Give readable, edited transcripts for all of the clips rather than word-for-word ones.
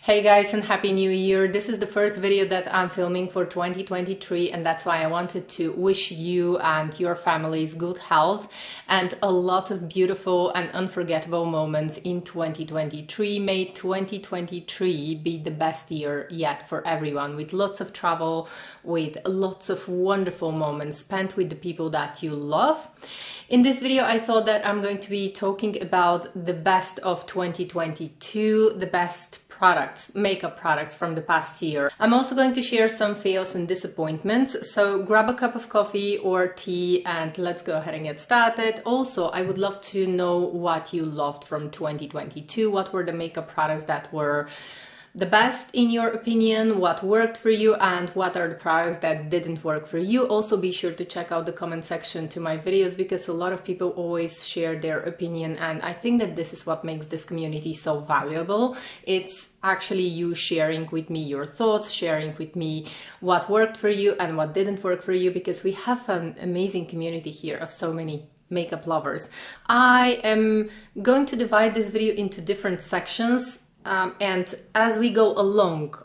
Hey guys, and Happy New Year. This is the first video that I'm filming for 2023, and that's why I wanted to wish you and your families good health and a lot of beautiful and unforgettable moments in 2023. May 2023 be the best year yet for everyone, with lots of travel, with lots of wonderful moments spent with the people that you love. In this video, I thought that I'm going to be talking about the best of 2022, the best makeup products from the past year. I'm also going to share some fails and disappointments, so grab a cup of coffee or tea and let's go ahead and get started. Also, I would love to know what you loved from 2022. What were the makeup products that were the best in your opinion, what worked for you, and what are the products that didn't work for you. Also, be sure to check out the comment section to my videos, because a lot of people always share their opinion, and I think that this is what makes this community so valuable. It's actually you sharing with me your thoughts, sharing with me what worked for you and what didn't work for you, because we have an amazing community here of so many makeup lovers. I am going to divide this video into different sections. And as we go along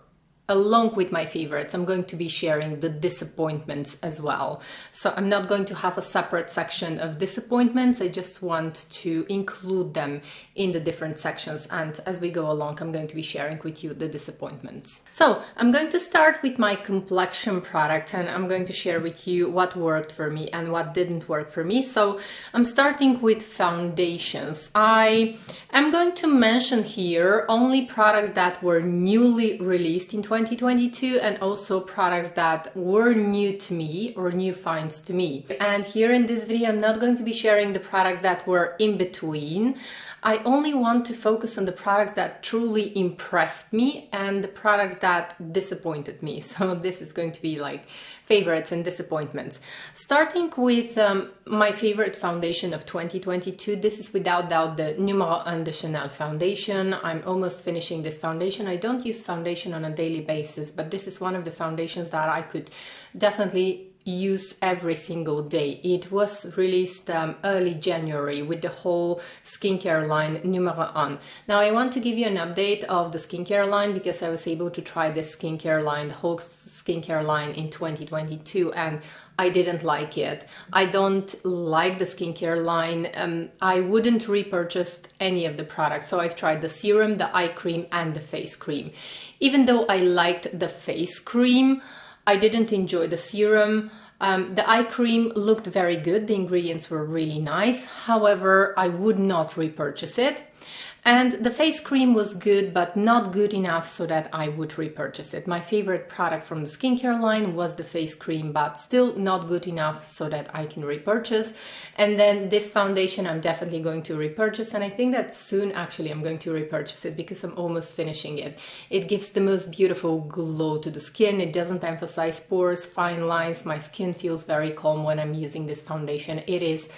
with my favorites, I'm going to be sharing the disappointments as well. So I'm not going to have a separate section of disappointments. I just want to include them in the different sections. And as we go along, I'm going to be sharing with you the disappointments. So I'm going to start with my Complexion product, and I'm going to share with you what worked for me and what didn't work for me. So I'm starting with foundations. I am going to mention here only products that were newly released in 2022, and also products that were new to me or new finds to me. And here in this video, I'm not going to be sharing the products that were in between. I only want to focus on the products that truly impressed me and the products that disappointed me. So this is going to be like favorites and disappointments. Starting with my favorite foundation of 2022, this is without doubt the Numero 1 de Chanel foundation. I'm almost finishing this foundation. I don't use foundation on a daily basis, but this is one of the foundations that I could definitely use every single day. It was released early January with the whole skincare line Numero 1. Now I want to give you an update of the skincare line, because I was able to try this skincare line, the whole skincare line, in 2022, and I didn't like it. I don't like the skincare line. I wouldn't repurchase any of the products. So I've tried the serum, the eye cream, and the face cream. Even though I liked the face cream, I didn't enjoy the serum. The eye cream looked very good. The ingredients were really nice. However, I would not repurchase it. And the face cream was good, but not good enough so that I would repurchase it. My favorite product from the skincare line was the face cream, but still not good enough so that I can repurchase. And then this foundation I'm definitely going to repurchase, and I think that soon actually I'm going to repurchase it, because I'm almost finishing it. It gives the most beautiful glow to the skin. It doesn't emphasize pores, fine lines. My skin feels very calm when I'm using this foundation. It is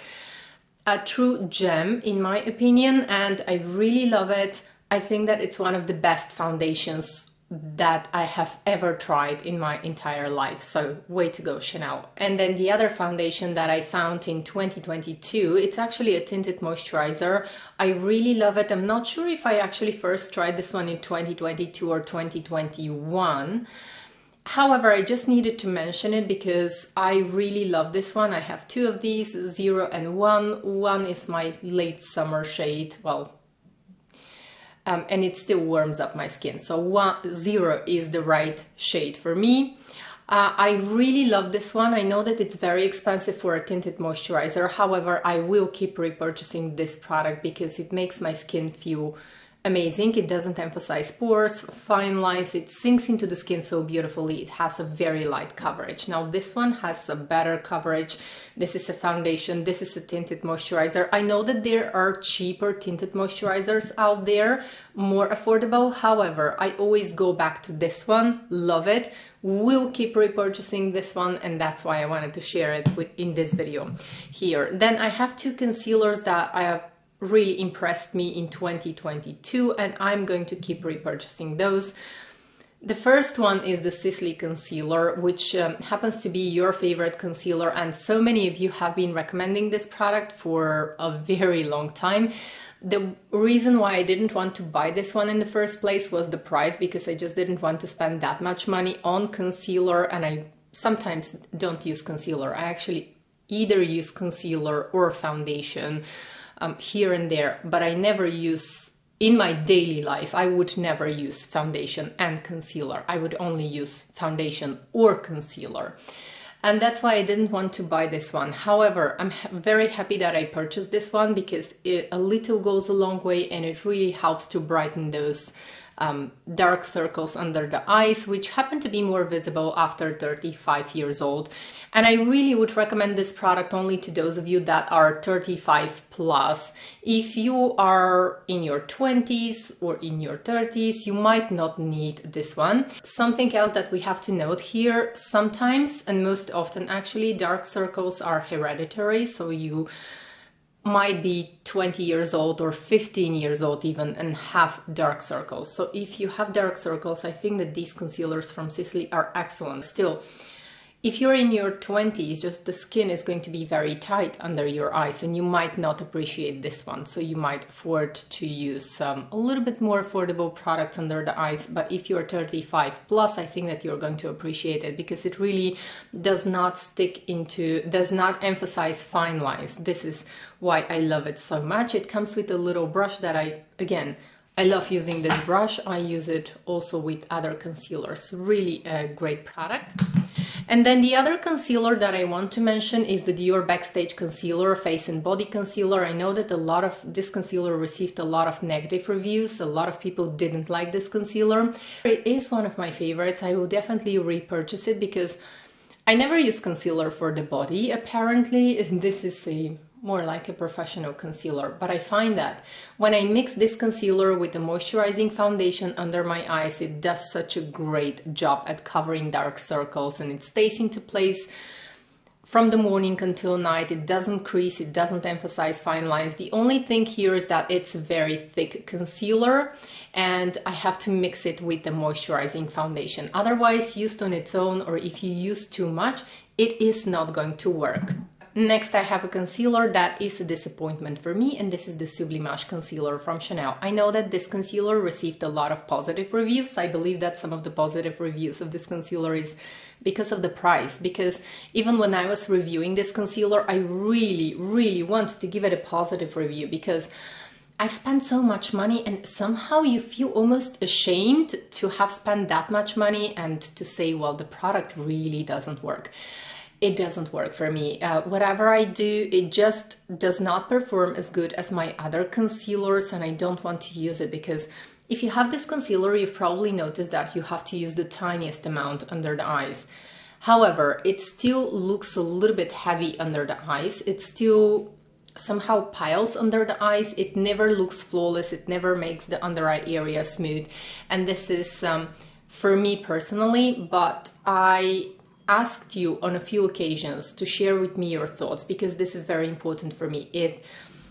a true gem in my opinion, and I really love it. I think that it's one of the best foundations that I have ever tried in my entire life. So way to go, Chanel. And then the other foundation that I found in 2022, it's actually a tinted moisturizer. I really love it. I'm not sure if I actually first tried this one in 2022 or 2021. However, I just needed to mention it because I really love this one. I have two of these, 0 and 1. 1 is my late summer shade, and it still warms up my skin. So 0 is the right shade for me. I really love this one. I know that it's very expensive for a tinted moisturizer. However, I will keep repurchasing this product because it makes my skin feel amazing. It doesn't emphasize pores, fine lines. It sinks into the skin so beautifully. It has a very light coverage. Now this one has a better coverage. This is a foundation. This is a tinted moisturizer. I know that there are cheaper tinted moisturizers out there, more affordable. However, I always go back to this one. Love it. Will keep repurchasing this one, and that's why I wanted to share it in this video here. Then I have two concealers that I have really impressed me in 2022, and I'm going to keep repurchasing those. The first one is the Sisley concealer, which happens to be your favorite concealer, and so many of you have been recommending this product for a very long time. The reason why I didn't want to buy this one in the first place was the price, because I just didn't want to spend that much money on concealer, and I sometimes don't use concealer. I actually either use concealer or foundation here and there, but I never use, in my daily life, I would never use foundation and concealer. I would only use foundation or concealer. And that's why I didn't want to buy this one. However, I'm very happy that I purchased this one, because a little goes a long way, and it really helps to brighten those dark circles under the eyes, which happen to be more visible after 35 years old. And I really would recommend this product only to those of you that are 35 plus. If you are in your 20s or in your 30s, you might not need this one. Something else that we have to note here, sometimes, and most often actually, dark circles are hereditary, so you might be 20 years old or 15 years old even and have dark circles. So if you have dark circles, I think that these concealers from Sisley are excellent. Still, if you're in your 20s, just the skin is going to be very tight under your eyes, and you might not appreciate this one. So you might afford to use a little bit more affordable products under the eyes. But if you're 35 plus, I think that you're going to appreciate it, because it really does not does not emphasize fine lines. This is why I love it so much. It comes with a little brush that I love using this brush. I use it also with other concealers. Really a great product. And then the other concealer that I want to mention is the Dior Backstage Concealer, Face and Body Concealer. I know that this concealer received a lot of negative reviews. A lot of people didn't like this concealer. It is one of my favorites. I will definitely repurchase it, because I never use concealer for the body. Apparently, this is more like a professional concealer, but I find that when I mix this concealer with the moisturizing foundation under my eyes, it does such a great job at covering dark circles, and it stays into place from the morning until night. It doesn't crease, it doesn't emphasize fine lines. The only thing here is that it's a very thick concealer, and I have to mix it with the moisturizing foundation. Otherwise, used on its own, or if you use too much, it is not going to work. Next, I have a concealer that is a disappointment for me, and this is the Sublimage concealer from Chanel. I know that this concealer received a lot of positive reviews. I believe that some of the positive reviews of this concealer is because of the price, because even when I was reviewing this concealer, I really wanted to give it a positive review, because I spent so much money, and somehow you feel almost ashamed to have spent that much money and to say, well, the product really doesn't work. It doesn't work for me. Whatever I do, it just does not perform as good as my other concealers, and I don't want to use it, because if you have this concealer, you've probably noticed that you have to use the tiniest amount under the eyes. However, it still looks a little bit heavy under the eyes. It still somehow piles under the eyes. It never looks flawless. It never makes the under eye area smooth. And this is for me personally, but I asked you on a few occasions to share with me your thoughts, because this is very important for me. It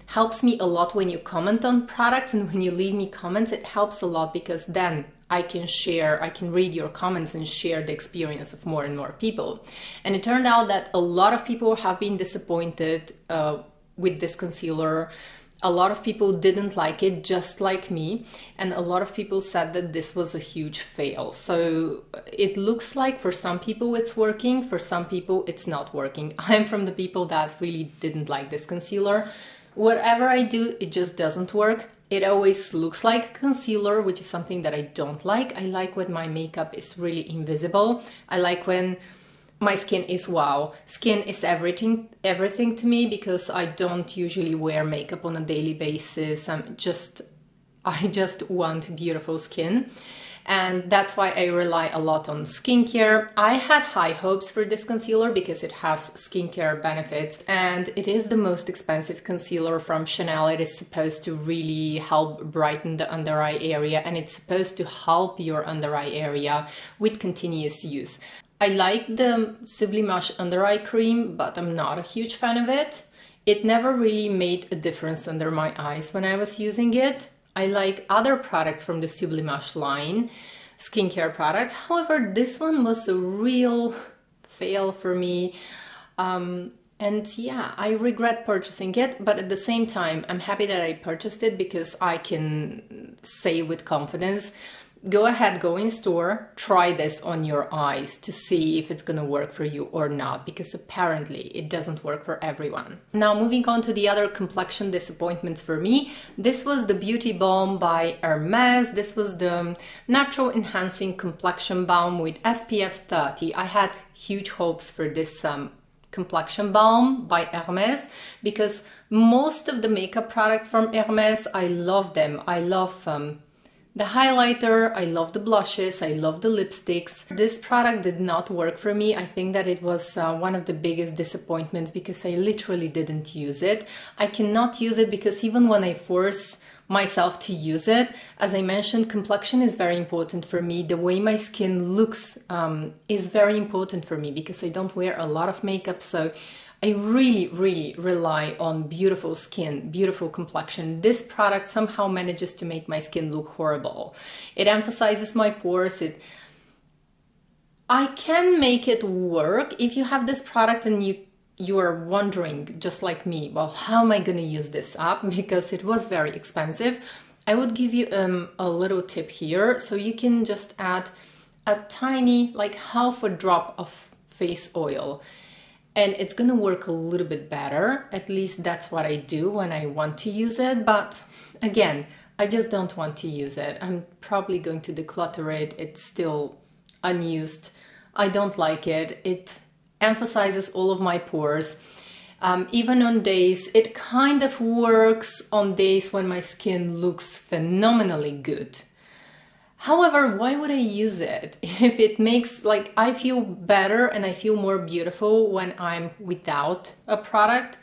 helps me a lot when you comment on products, and when you leave me comments, it helps a lot, because then I can read your comments and share the experience of more and more people. And it turned out that a lot of people have been disappointed with this concealer. A lot of people didn't like it, just like me, and a lot of people said that this was a huge fail. So it looks like for some people it's working, for some people it's not working. I'm from the people that really didn't like this concealer. Whatever I do, it just doesn't work. It always looks like concealer, which is something that I don't like. I like when my makeup is really invisible. I like when my skin is wow. Skin is everything to me, because I don't usually wear makeup on a daily basis. I just want beautiful skin. And that's why I rely a lot on skincare. I had high hopes for this concealer because it has skincare benefits, and it is the most expensive concealer from Chanel. It is supposed to really help brighten the under eye area, and it's supposed to help your under eye area with continuous use. I like the Sublimage under eye cream, but I'm not a huge fan of it. It never really made a difference under my eyes when I was using it. I like other products from the Sublimage line, skincare products. However, this one was a real fail for me. And yeah, I regret purchasing it, but at the same time, I'm happy that I purchased it because I can say with confidence, go ahead, go in store, try this on your eyes to see if it's gonna work for you or not, because apparently it doesn't work for everyone. Now, moving on to the other complexion disappointments for me, this was the Beauty Balm by Hermes. This was the Natural Enhancing Complexion Balm with SPF 30. I had huge hopes for this complexion balm by Hermes because most of the makeup products from Hermes, I love them. I love the highlighter, I love the blushes, I love the lipsticks. This product did not work for me. I think that it was one of the biggest disappointments because I literally didn't use it. I cannot use it because even when I force myself to use it, as I mentioned, complexion is very important for me. The way my skin looks is very important for me because I don't wear a lot of makeup, so I really rely on beautiful skin, beautiful complexion. This product somehow manages to make my skin look horrible. It emphasizes my pores. I can make it work. If you have this product and you are wondering, just like me, well, how am I going to use this up? Because it was very expensive. I would give you a little tip here. So you can just add a tiny, like half a drop of face oil. And it's going to work a little bit better. At least that's what I do when I want to use it. But again, I just don't want to use it. I'm probably going to declutter it. It's still unused. I don't like it. It emphasizes all of my pores. Even on days, it kind of works on days when my skin looks phenomenally good. However, why would I use it if it makes, like, I feel better and I feel more beautiful when I'm without a product,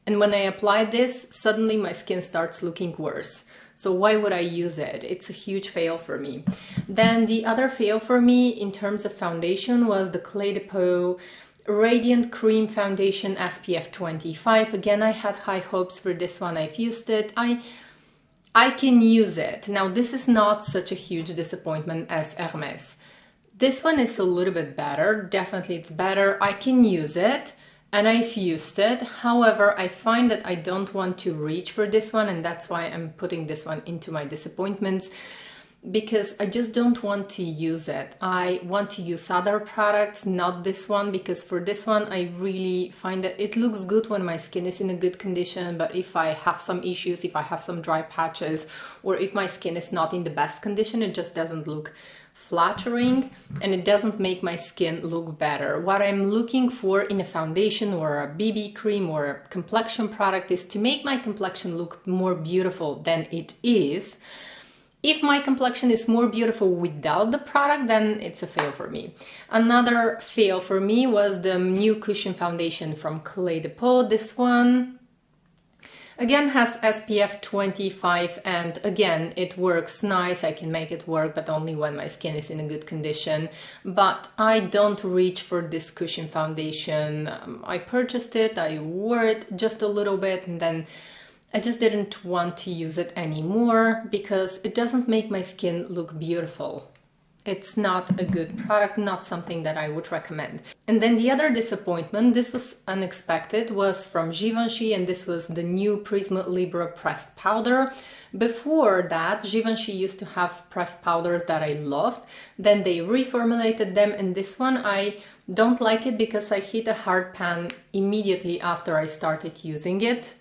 and when I apply this, suddenly my skin starts looking worse. So why would I use it? It's a huge fail for me. Then the other fail for me in terms of foundation was the Peau Radiant Cream Foundation SPF 25. Again, I had high hopes for this one. I've used it. I can use it. Now, this is not such a huge disappointment as Hermes. This one is a little bit better. Definitely it's better. I can use it and I've used it. However, I find that I don't want to reach for this one, and that's why I'm putting this one into my disappointments, because I just don't want to use it. I want to use other products, not this one, because for this one I really find that it looks good when my skin is in a good condition, but if I have some issues, if I have some dry patches, or if my skin is not in the best condition, it just doesn't look flattering and it doesn't make my skin look better. What I'm looking for in a foundation or a BB cream or a complexion product is to make my complexion look more beautiful than it is. If my complexion is more beautiful without the product, then it's a fail for me. Another fail for me was the new cushion foundation from Peau. This one, again, has SPF 25, and again, it works nice. I can make it work, but only when my skin is in a good condition. But I don't reach for this cushion foundation. I purchased it, I wore it just a little bit, and then I just didn't want to use it anymore because it doesn't make my skin look beautiful. It's not a good product, not something that I would recommend. And then the other disappointment, this was unexpected, was from Givenchy, and this was the new Prisma Libre pressed powder. Before that, Givenchy used to have pressed powders that I loved. Then they reformulated them, and this one I don't like it because I hit a hard pan immediately after I started using it.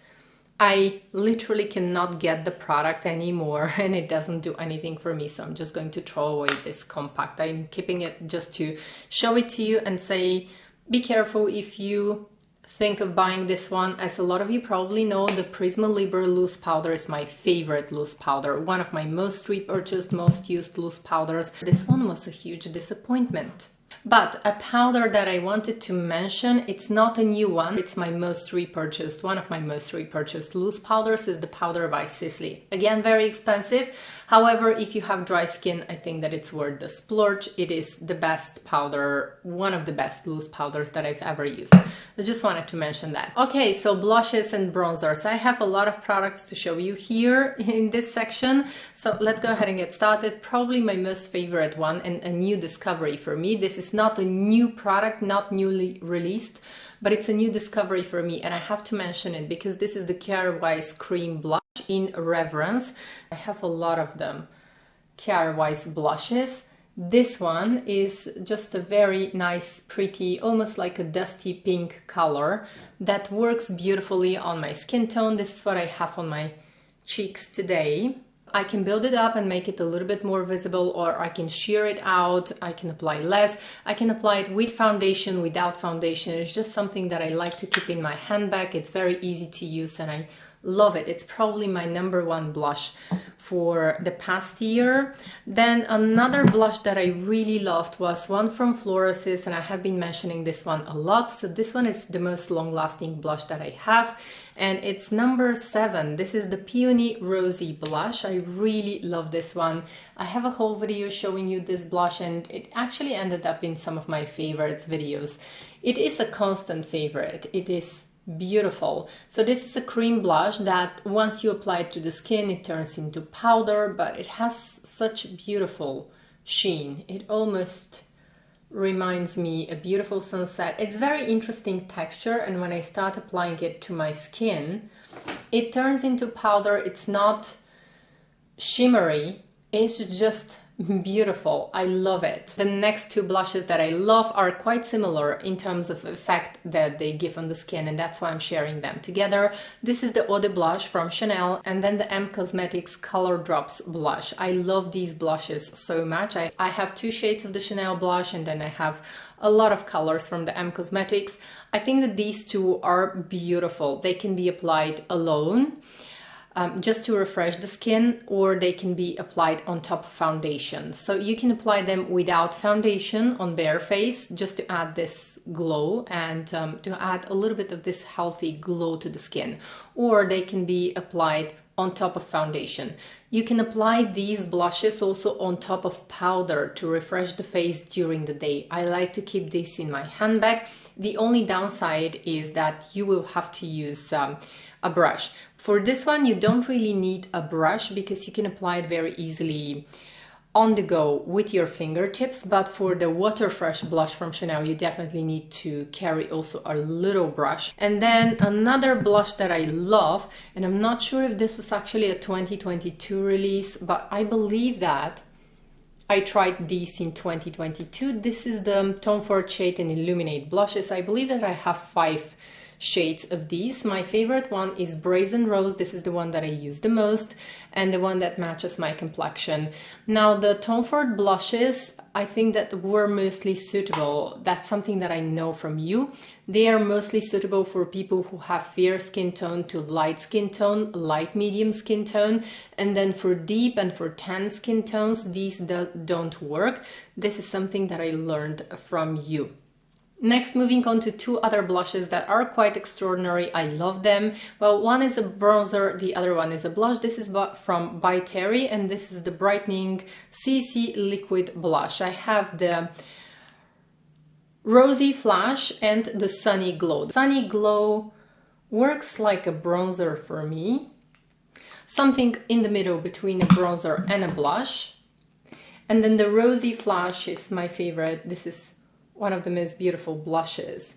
I literally cannot get the product anymore and it doesn't do anything for me, so I'm just going to throw away this compact. I'm keeping it just to show it to you and say, be careful if you think of buying this one. As a lot of you probably know, the Prisma Libre loose powder is my favorite loose powder, one of my most repurchased, most used loose powders. This one was a huge disappointment. But a powder that I wanted to mention, it's not a new one, it's my most repurchased, one of my most repurchased loose powders is the Powder by Sisley. Again, very expensive. However, if you have dry skin, I think that it's worth the splurge. It is the best powder, one of the best loose powders that I've ever used. I just wanted to mention that. Okay, so blushes and bronzers. I have a lot of products to show you here in this section. So let's go ahead and get started. Probably my most favorite one and a new discovery for me. This is It's not a new product, not newly released, but it's a new discovery for me, and I have to mention it because this is the Care Wise Cream Blush in Reverence. I have a lot of them, Care Wise blushes. This one is just a very nice, pretty, almost like a dusty pink color that works beautifully on my skin tone. This is what I have on my cheeks today. I can build it up and make it a little bit more visible, or I can sheer it out. I can apply less. I can apply it with foundation, without foundation. It's just something that I like to keep in my handbag. It's very easy to use and I love it. It's probably my #1 blush for the past year. Then another blush that I really loved was one from Florasis, and I have been mentioning this one a lot. So this one is the most long-lasting blush that I have, and it's #7. This is the Peony Rosy blush. I really love this one. I have a whole video showing you this blush, and it actually ended up in some of my favorites videos. It is a constant favorite. It is beautiful. So this is a cream blush that once you apply it to the skin, it turns into powder, but it has such beautiful sheen. It almost reminds me a beautiful sunset. It's very interesting texture, and when I start applying it to my skin, it turns into powder. It's not shimmery, it's just beautiful. I love it. The next two blushes that I love are quite similar in terms of effect that they give on the skin, and that's why I'm sharing them together. This is the Eau de Blush from Chanel, and then the M Cosmetics Color Drops blush. I love these blushes so much. I have 2 shades of the Chanel blush, and then I have a lot of colors from the M Cosmetics. I think that these two are beautiful. They can be applied alone, just to refresh the skin, or they can be applied on top of foundation. So you can apply them without foundation on bare face, just to add this glow and to add a little bit of this healthy glow to the skin, or they can be applied on top of foundation. You can apply these blushes also on top of powder to refresh the face during the day. I like to keep this in my handbag. The only downside is that you will have to use a brush. For this one, you don't really need a brush because you can apply it very easily on the go with your fingertips, but for the Water Fresh blush from Chanel, you definitely need to carry also a little brush. And then another blush that I love, and I'm not sure if this was actually a 2022 release, but I believe that I tried these in 2022. This is the Tom Ford Shade and Illuminate blushes. I believe that I have 5 shades of these. My favorite one is Brazen Rose. This is the one that I use the most and the one that matches my complexion. Now the Tom Ford blushes, I think that were mostly suitable. That's something that I know from you. They are mostly suitable for people who have fair skin tone to light skin tone, light medium skin tone, and then for deep and for tan skin tones, these don't work. This is something that I learned from you. Next, moving on to 2 other blushes that are quite extraordinary. I love them. Well, one is a bronzer, the other one is a blush. This is from by Terry, and this is the Brightening CC Liquid Blush. I have the Rosy Flash and the Sunny Glow. The Sunny Glow works like a bronzer for me. Something in the middle between a bronzer and a blush. And then the Rosy Flash is my favorite. This is one of the most beautiful blushes.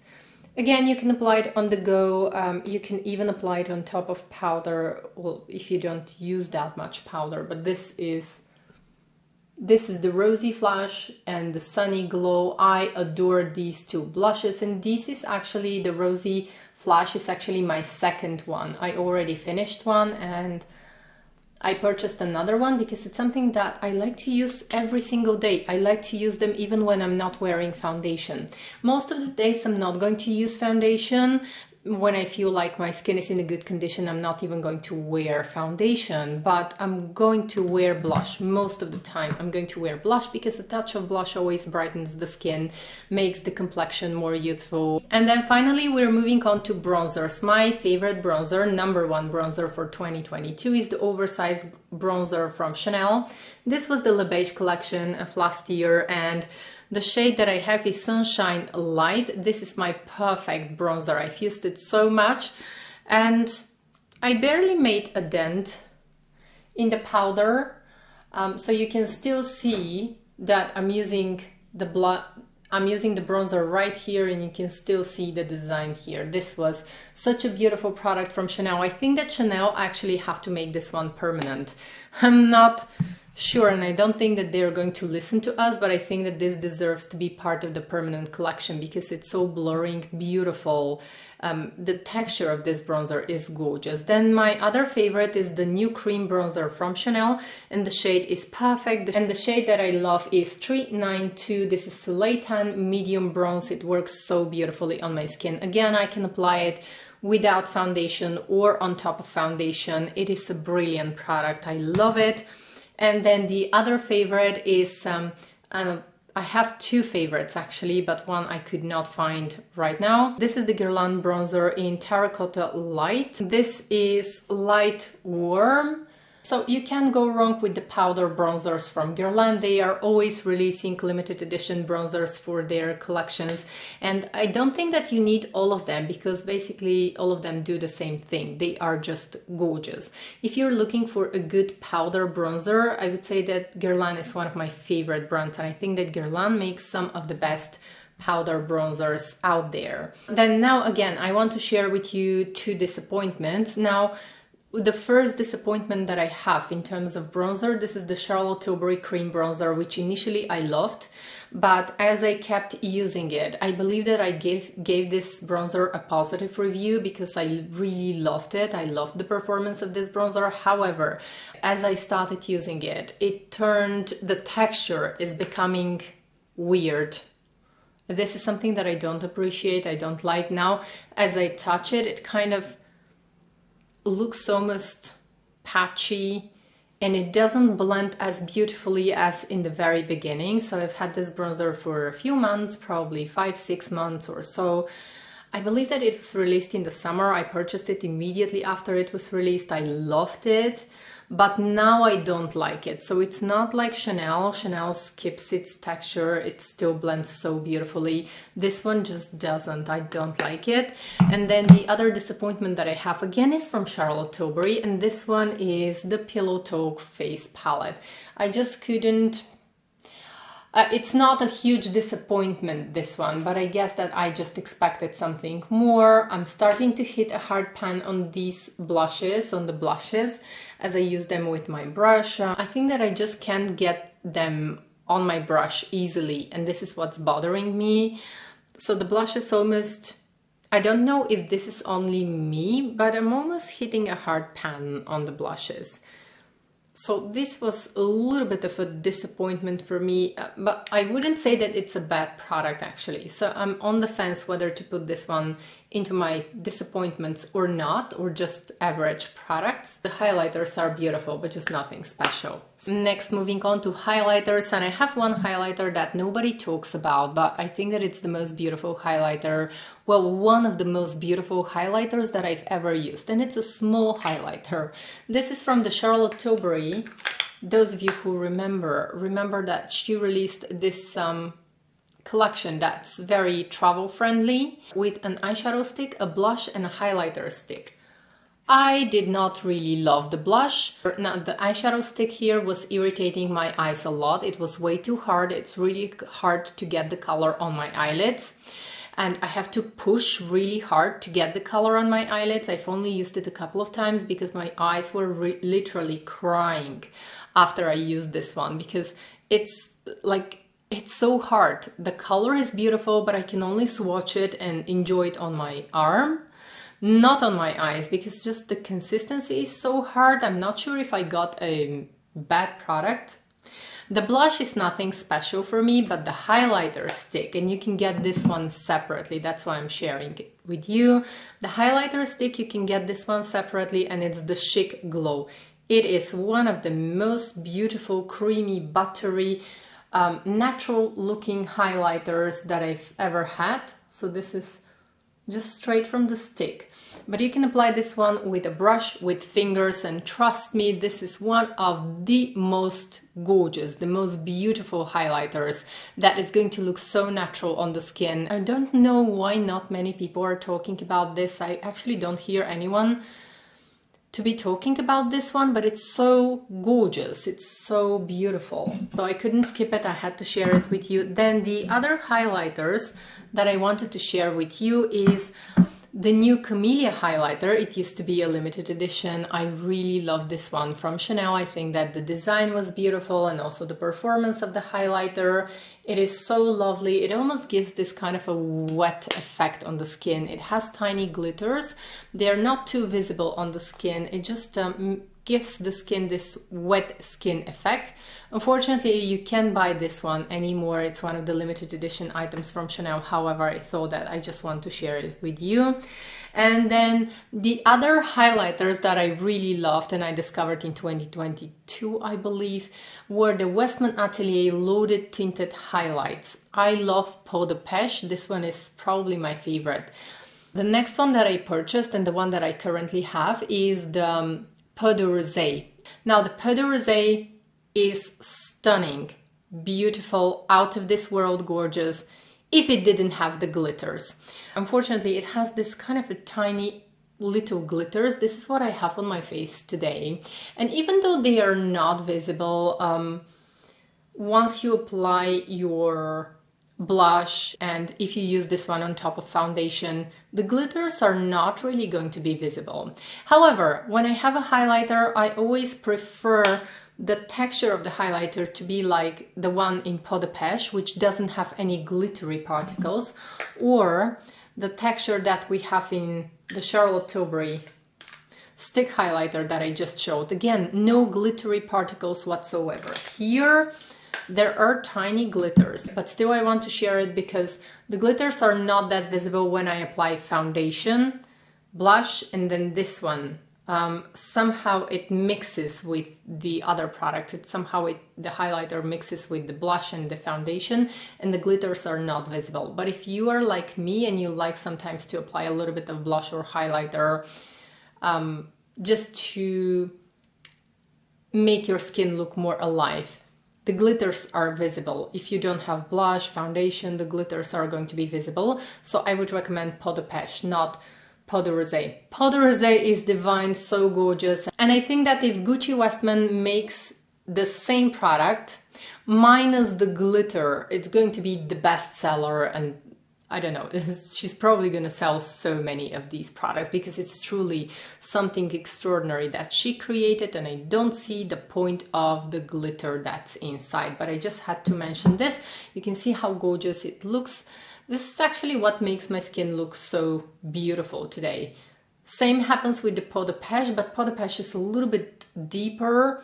Again, you can apply it on the go. You can even apply it on top of powder, well, if you don't use that much powder. But this is the Rosy Flash and the Sunny Glow. I adore these 2 blushes, and this is actually, the Rosy Flash is actually my second one. I already finished one and I purchased another one because it's something that I like to use every single day. I like to use them even when I'm not wearing foundation. Most of the days I'm not going to use foundation. When I feel like my skin is in a good condition, I'm not even going to wear foundation, but I'm going to wear blush. Most of the time I'm going to wear blush because a touch of blush always brightens the skin, makes the complexion more youthful. And then finally we're moving on to bronzers. My favorite bronzer, #1 bronzer for 2022 is the oversized bronzer from Chanel. This was the Le Beige collection of last year, and the shade that I have is Sunshine Light. This is my perfect bronzer. I've used it so much and I barely made a dent in the powder. So you can still see that I'm using the I'm using the bronzer right here and you can still see the design here. This was such a beautiful product from Chanel. I think that Chanel actually have to make this one permanent. I'm not sure, and I don't think that they're going to listen to us, but I think that this deserves to be part of the permanent collection because it's so blurring, beautiful. The texture of this bronzer is gorgeous. Then my other favorite is the new cream bronzer from Chanel, and the shade is perfect. And the shade that I love is 392. This is Soleil Tan Medium Bronze. It works so beautifully on my skin. Again, I can apply it without foundation or on top of foundation. It is a brilliant product. I love it. And then the other favorite is, I have two favorites actually, but one I could not find right now. This is the Guerlain bronzer in Terracotta Light. This is light warm. So you can't go wrong with the powder bronzers from Guerlain. They are always releasing limited edition bronzers for their collections. And I don't think that you need all of them because basically all of them do the same thing. They are just gorgeous. If you're looking for a good powder bronzer, I would say that Guerlain is one of my favorite brands. And I think that Guerlain makes some of the best powder bronzers out there. Then now again, I want to share with you two disappointments. Now, the first disappointment that I have in terms of bronzer, this is the Charlotte Tilbury Cream Bronzer, which initially I loved, but as I kept using it, I believe that I gave this bronzer a positive review because I really loved it. I loved the performance of this bronzer. However, as I started using it, the texture is becoming weird. This is something that I don't appreciate, I don't like. Now, as I touch it, it kind of looks almost patchy and it doesn't blend as beautifully as in the very beginning. So I've had this bronzer for a few months, probably 5-6 months or so. I believe that it was released in the summer. I purchased it immediately after it was released. I loved it, but now I don't like it. So it's not like Chanel. Chanel skips its texture. It still blends so beautifully. This one just doesn't. I don't like it. And then the other disappointment that I have again is from Charlotte Tilbury, and this one is the Pillow Talk Face Palette. I just couldn't. It's not a huge disappointment, this one, but I guess that I just expected something more. I'm starting to hit a hard pan on these blushes, on the blushes, as I use them with my brush. I think that I just can't get them on my brush easily, and this is what's bothering me. So the blush is almost, I don't know if this is only me, but I'm almost hitting a hard pan on the blushes. So this was a little bit of a disappointment for me, but I wouldn't say that it's a bad product actually. So I'm on the fence whether to put this one into my disappointments or not, or just average products. The highlighters are beautiful, but just nothing special. Next, moving on to highlighters, and I have one highlighter that nobody talks about, but I think that it's the most beautiful highlighter. Well, one of the most beautiful highlighters that I've ever used, and it's a small highlighter. This is from the Charlotte Tilbury. Those of you who remember that she released this collection that's very travel friendly with an eyeshadow stick, a blush, and a highlighter stick. I did not really love the blush. Now, the eyeshadow stick here was irritating my eyes a lot. It was way too hard. It's really hard to get the color on my eyelids. And I have to push really hard to get the color on my eyelids. I've only used it a couple of times because my eyes were literally crying after I used this one, because it's so hard. The color is beautiful, but I can only swatch it and enjoy it on my arm, not on my eyes, because just the consistency is so hard. I'm not sure if I got a bad product. The blush is nothing special for me, but the highlighter stick, and you can get this one separately. That's why I'm sharing it with you. The highlighter stick, you can get this one separately, and it's the Chic Glow. It is one of the most beautiful, creamy, buttery, natural looking highlighters that I've ever had. So this is just straight from the stick, but you can apply this one with a brush, with fingers, and trust me, this is one of the most gorgeous, the most beautiful highlighters that is going to look so natural on the skin. I don't know why not many people are talking about this. I actually don't hear anyone to be talking about this one, but it's so gorgeous, it's so beautiful, so I couldn't skip it. I had to share it with you. Then the other highlighters that I wanted to share with you is the new Camelia highlighter. It used to be a limited edition. I really love this one from Chanel. I think that the design was beautiful and also the performance of the highlighter. It is so lovely. It almost gives this kind of a wet effect on the skin. It has tiny glitters. They're not too visible on the skin. It just gives the skin this wet skin effect. Unfortunately, you can't buy this one anymore. It's one of the limited edition items from Chanel. However, I thought that I just want to share it with you. And then the other highlighters that I really loved and I discovered in 2022, I believe, were the Westman Atelier Loaded Tinted Highlights. I love Peau de Pêche. This one is probably my favorite. The next one that I purchased and the one that I currently have is the Peau de Rosé. Now the Peau de Rosé is stunning, beautiful, out of this world gorgeous if it didn't have the glitters. Unfortunately, it has this kind of a tiny little glitters. This is what I have on my face today. And even though they are not visible, once you apply your blush and if you use this one on top of foundation, the glitters are not really going to be visible. However, when I have a highlighter, I always prefer the texture of the highlighter to be like the one in Peau de Pêche, which doesn't have any glittery particles, or the texture that we have in the Charlotte Tilbury stick highlighter that I just showed. Again, no glittery particles whatsoever. Here there are tiny glitters, but still I want to share it because the glitters are not that visible when I apply foundation, blush, and then this one. Somehow it mixes with the other products. The highlighter mixes with the blush and the foundation, and the glitters are not visible. But if you are like me and you like sometimes to apply a little bit of blush or highlighter just to make your skin look more alive, the glitters are visible. If you don't have blush, foundation, the glitters are going to be visible. So I would recommend Peau de Pêche, not Peau de Rosé. Peau de Rosé is divine, so gorgeous. And I think that if Gucci Westman makes the same product, minus the glitter, it's going to be the best seller. And I don't know, she's probably going to sell so many of these products because it's truly something extraordinary that she created, and I don't see the point of the glitter that's inside. But I just had to mention this. You can see how gorgeous it looks. This is actually what makes my skin look so beautiful today. Same happens with the Peau de Pêche, but Peau de Pêche is a little bit deeper,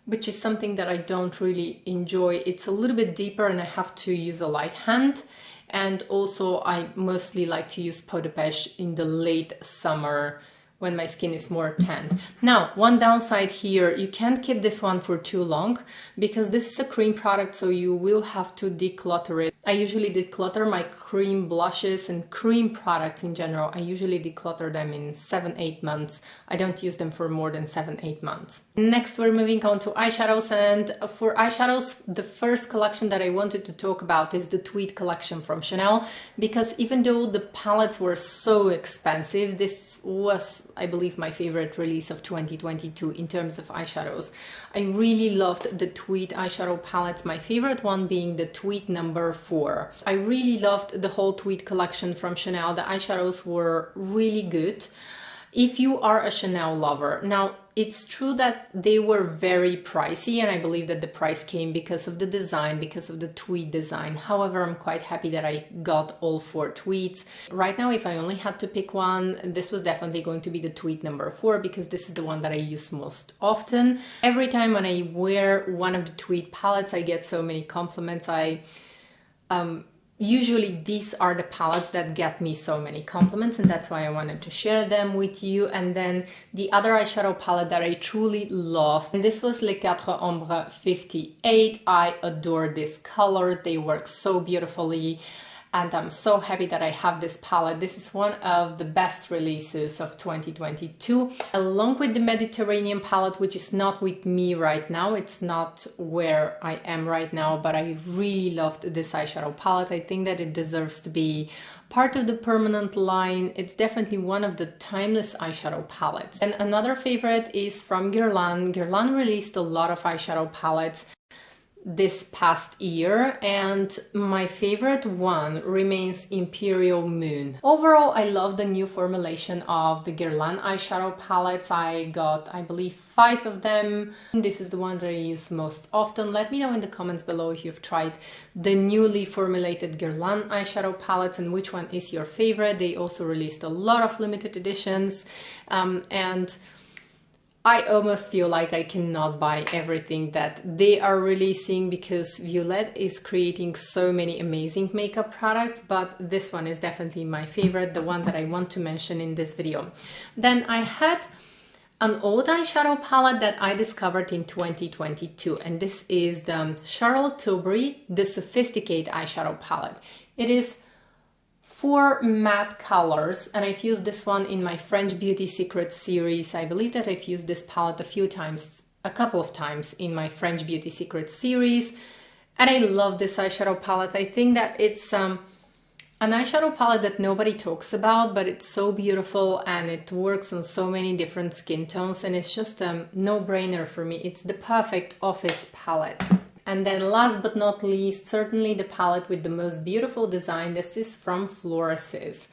which is something that I don't really enjoy. It's a little bit deeper and I have to use a light hand. And also I mostly like to use Peau de Pêche in the late summer when my skin is more tanned. Now, one downside here, you can't keep this one for too long because this is a cream product, so you will have to declutter it. I usually declutter my cream blushes and cream products in general. I usually declutter them in 7-8 months. I don't use them for more than 7-8 months. Next, we're moving on to eyeshadows, and for eyeshadows, the first collection that I wanted to talk about is the Tweed collection from Chanel, because even though the palettes were so expensive, this was, I believe, my favorite release of 2022 in terms of eyeshadows. I really loved the Tweed eyeshadow palettes, my favorite one being the Tweed number 4. I really loved the whole Tweed collection from Chanel. The eyeshadows were really good if you are a Chanel lover. Now, it's true that they were very pricey, and I believe that the price came because of the design, because of the Tweed design. However, I'm quite happy that I got all 4 Tweeds. Right now, if I only had to pick one, this was definitely going to be the Tweed number 4 because this is the one that I use most often. Every time when I wear one of the Tweed palettes, I get so many compliments. Usually these are the palettes that get me so many compliments, and that's why I wanted to share them with you. And then the other eyeshadow palette that I truly loved, and this was Les 4 Ombres 58. I adore these colors. They work so beautifully. and I'm so happy that I have this palette. This is one of the best releases of 2022, along with the Mediterranean palette, which is not with me right now. It's not where I am right now, but I really loved this eyeshadow palette. I think that it deserves to be part of the permanent line. It's definitely one of the timeless eyeshadow palettes. And another favorite is from Guerlain. Guerlain released a lot of eyeshadow palettes this past year, and my favorite one remains Imperial Moon. Overall, I love the new formulation of the Guerlain eyeshadow palettes. I got, I believe, 5 of them. This is the one that I use most often. Let me know in the comments below if you've tried the newly formulated Guerlain eyeshadow palettes and which one is your favorite. They also released a lot of limited editions, and I almost feel like I cannot buy everything that they are releasing because Violette is creating so many amazing makeup products, but this one is definitely my favorite, the one that I want to mention in this video. Then I had an old eyeshadow palette that I discovered in 2022, and this is the Charlotte Tilbury The Sophisticate eyeshadow palette. It is 4 matte colors, and I've used this one in my French Beauty Secrets series. I believe that I've used this palette a couple of times in my French Beauty Secrets series, and I love this eyeshadow palette. I think that it's an eyeshadow palette that nobody talks about, but it's so beautiful and it works on so many different skin tones, and it's just a no-brainer for me. It's the perfect office palette. And then last but not least, certainly the palette with the most beautiful design. This is from Florasis.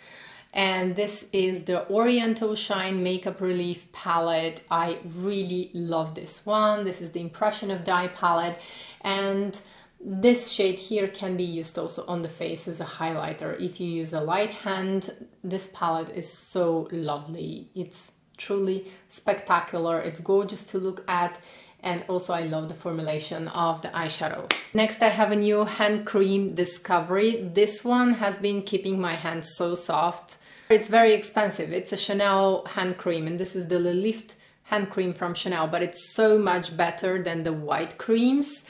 And this is the Oriental Shine Makeup Relief palette. I really love this one. This is the Impression of Dye palette. And this shade here can be used also on the face as a highlighter. If you use a light hand, this palette is so lovely. It's truly spectacular. It's gorgeous to look at. And also I love the formulation of the eyeshadows. Next I have a new hand cream discovery. This one has been keeping my hands so soft. It's very expensive. It's a Chanel hand cream, and this is the Le Lift hand cream from Chanel, but it's so much better than the white creams.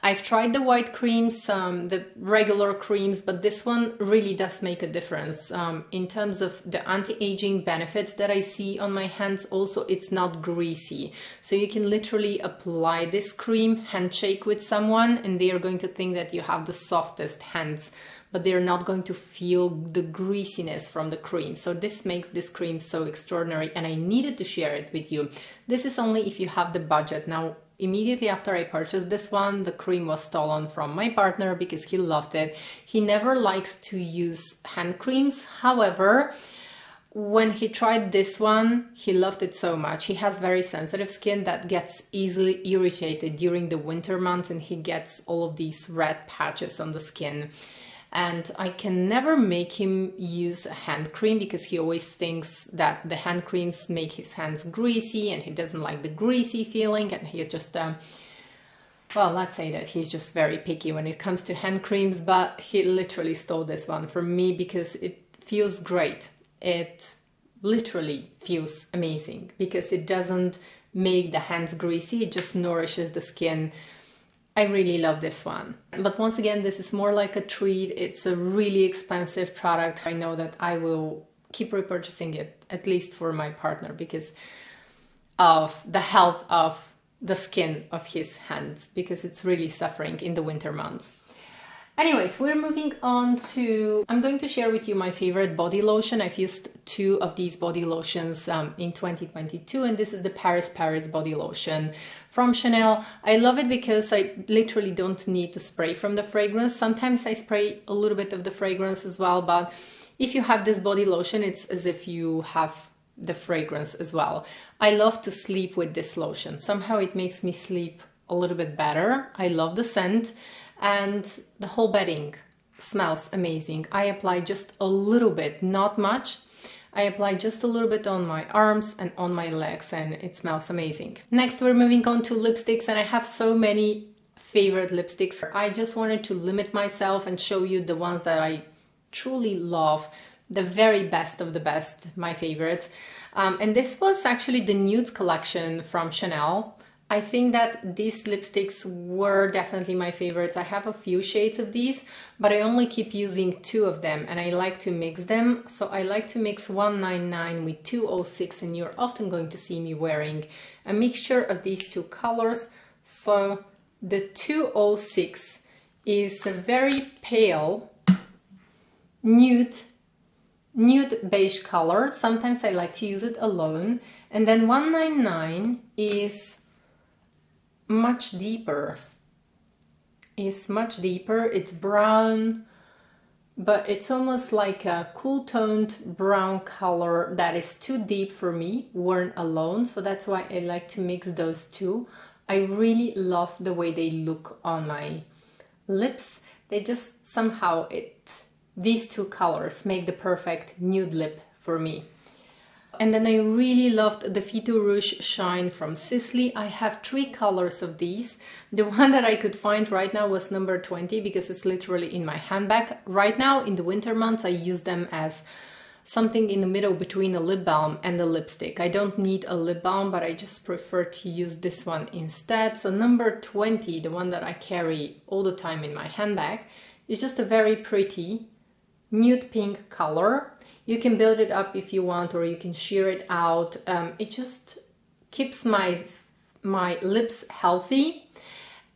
I've tried the white creams, the regular creams, but this one really does make a difference in terms of the anti-aging benefits that I see on my hands. Also, it's not greasy. So you can literally apply this cream, handshake with someone, and they are going to think that you have the softest hands, but they're not going to feel the greasiness from the cream. So this makes this cream so extraordinary, and I needed to share it with you. This is only if you have the budget. Now, immediately after I purchased this one, the cream was stolen from my partner because he loved it. He never likes to use hand creams. However, when he tried this one, he loved it so much. He has very sensitive skin that gets easily irritated during the winter months, and he gets all of these red patches on the skin. And I can never make him use a hand cream because he always thinks that the hand creams make his hands greasy, and he doesn't like the greasy feeling, and he's just, well, let's say that he's just very picky when it comes to hand creams, but he literally stole this one from me because it feels great. It literally feels amazing because it doesn't make the hands greasy, it just nourishes the skin. I really love this one. But once again, this is more like a treat. It's a really expensive product. I know that I will keep repurchasing it, at least for my partner, because of the health of the skin of his hands, because it's really suffering in the winter months. Anyways, we're moving on to, I'm going to share with you my favorite body lotion. I've used 2 of these body lotions in 2022, and this is the Paris body lotion from Chanel. I love it because I literally don't need to spray from the fragrance. Sometimes I spray a little bit of the fragrance as well, but if you have this body lotion, it's as if you have the fragrance as well. I love to sleep with this lotion. Somehow it makes me sleep a little bit better. I love the scent. And the whole bedding smells amazing. I apply just a little bit, not much. I apply just a little bit on my arms and on my legs, and it smells amazing. Next, we're moving on to lipsticks, and I have so many favorite lipsticks. I just wanted to limit myself and show you the ones that I truly love, the very best of the best, my favorites. And this was actually the Nudes collection from Chanel. I think that these lipsticks were definitely my favorites. I have a few shades of these, but I only keep using 2 of them and I like to mix them. So I like to mix 199 with 206, and you're often going to see me wearing a mixture of these 2 colors. So the 206 is a very pale nude beige color. Sometimes I like to use it alone. And then 199 is much deeper. It's brown, but it's almost like a cool toned brown color that is too deep for me worn alone. So that's why I like to mix those 2. I really love the way they look on my lips. They just somehow, these 2 colors make the perfect nude lip for me. And then I really loved the Fit Rouge Shine from Sisley. I have 3 colors of these. The one that I could find right now was number 20 because it's literally in my handbag. Right now in the winter months I use them as something in the middle between a lip balm and a lipstick. I don't need a lip balm, but I just prefer to use this one instead. So number 20, the one that I carry all the time in my handbag, is just a very pretty nude pink color. You can build it up if you want, or you can sheer it out. It just keeps my lips healthy,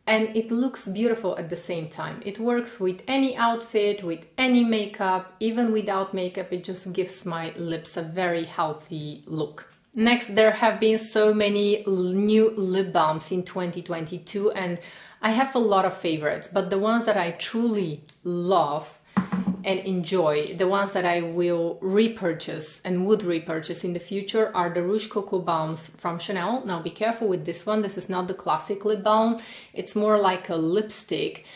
and it looks beautiful at the same time. It works with any outfit, with any makeup, even without makeup. It just gives my lips a very healthy look. Next, there have been so many new lip balms in 2022, and I have a lot of favorites, but the ones that I truly love and enjoy, the ones that I will repurchase and would repurchase in the future, are the Rouge Coco Balms from Chanel. Now be careful with this one. This is not the classic lip balm. It's more like a lipstick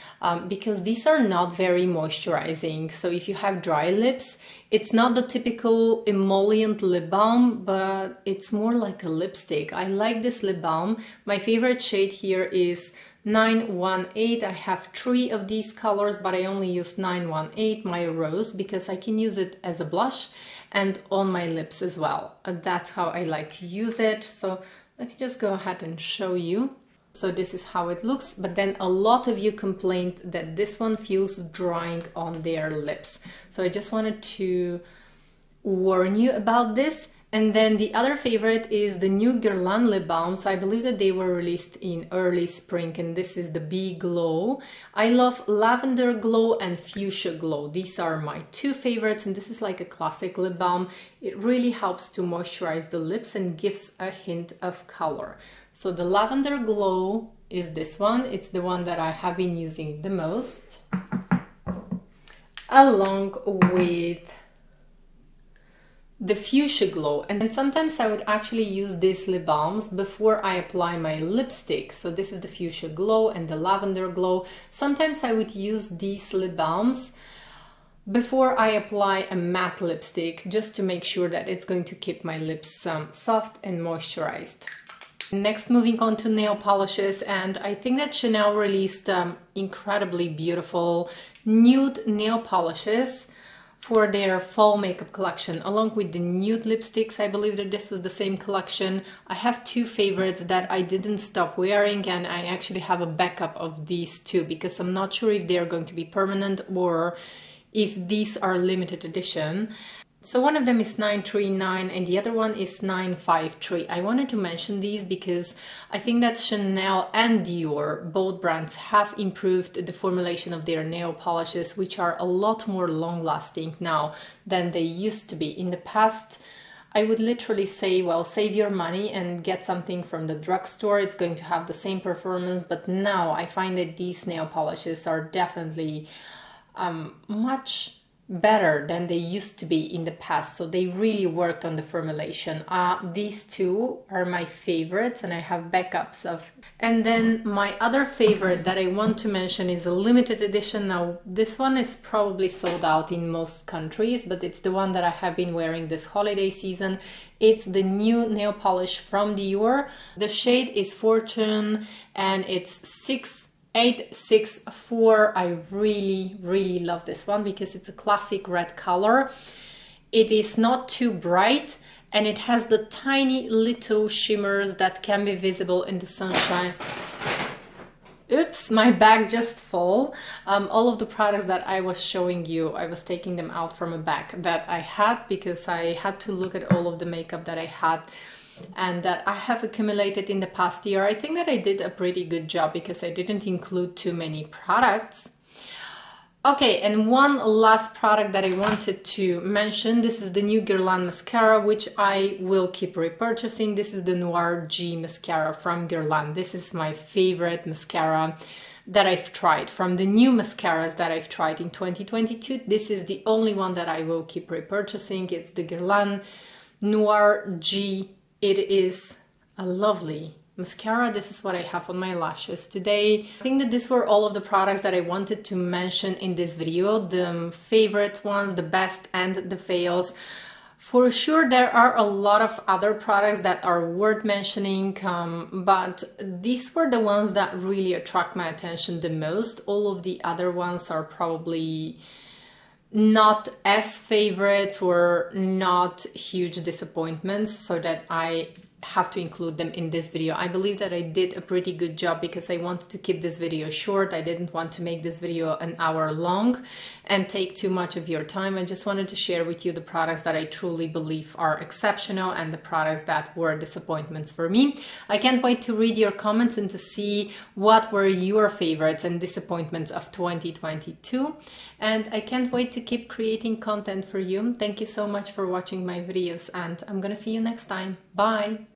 because these are not very moisturizing. So if you have dry lips, it's not the typical emollient lip balm, but it's more like a lipstick. I like this lip balm. My favorite shade here is 918. I have 3 of these colors, but I only use 918, my rose, because I can use it as a blush and on my lips as well. That's how I like to use it. So let me just go ahead and show you. So this is how it looks, but then a lot of you complained that this one feels drying on their lips. So I just wanted to warn you about this. And then the other favorite is the new Guerlain lip balms. I believe that they were released in early spring, and this is the Bee Glow. I love Lavender Glow and Fuchsia Glow. These are my 2 favorites, and this is like a classic lip balm. It really helps to moisturize the lips and gives a hint of color. So the Lavender Glow is this one. It's the one that I have been using the most, along with the Fuchsia Glow. And then sometimes I would actually use these lip balms before I apply my lipstick. So this is the Fuchsia Glow and the Lavender Glow. Sometimes I would use these lip balms before I apply a matte lipstick, just to make sure that it's going to keep my lips soft and moisturized. Next, moving on to nail polishes, and I think that Chanel released incredibly beautiful nude nail polishes for their fall makeup collection, along with the nude lipsticks. I believe that this was the same collection. I have 2 favorites that I didn't stop wearing, and I actually have a backup of these 2 because I'm not sure if they're going to be permanent or if these are limited edition. So one of them is 939 and the other one is 953. I wanted to mention these because I think that Chanel and Dior, both brands, have improved the formulation of their nail polishes, which are a lot more long-lasting now than they used to be. In the past, I would literally say, well, save your money and get something from the drugstore. It's going to have the same performance. But now I find that these nail polishes are definitely much better than they used to be in the past. So they really worked on the formulation. These 2 are my favorites, and I have backups of. And then my other favorite that I want to mention is a limited edition. Now this one is probably sold out in most countries, but it's the one that I have been wearing this holiday season. It's the new nail polish from Dior. The shade is Fortune and it's 864. I really love this one because it's a classic red color. It is not too bright and it has the tiny little shimmers that can be visible in the sunshine. Oops, my bag just fell. All of the products that I was showing you, I was taking them out from a bag that I had because I had to look at all of the makeup that I had and that I have accumulated in the past year. I think that I did a pretty good job because I didn't include too many products. Okay, and one last product that I wanted to mention, this is the new Guerlain mascara, which I will keep repurchasing. This is the Noir G mascara from Guerlain. This is my favorite mascara that I've tried. From the new mascaras that I've tried in 2022, this is the only one that I will keep repurchasing. It's the Guerlain Noir G. It is a lovely mascara. This is what I have on my lashes today. I think that these were all of the products that I wanted to mention in this video, the favorite ones, the best and the fails. For sure there are a lot of other products that are worth mentioning, but these were the ones that really attract my attention the most. All of the other ones are probably not as favorites or not huge disappointments, so that I have to include them in this video. I believe that I did a pretty good job because I wanted to keep this video short. I didn't want to make this video an hour long and take too much of your time. I just wanted to share with you the products that I truly believe are exceptional and the products that were disappointments for me. I can't wait to read your comments and to see what were your favorites and disappointments of 2022. And I can't wait to keep creating content for you. Thank you so much for watching my videos, and I'm gonna see you next time. Bye!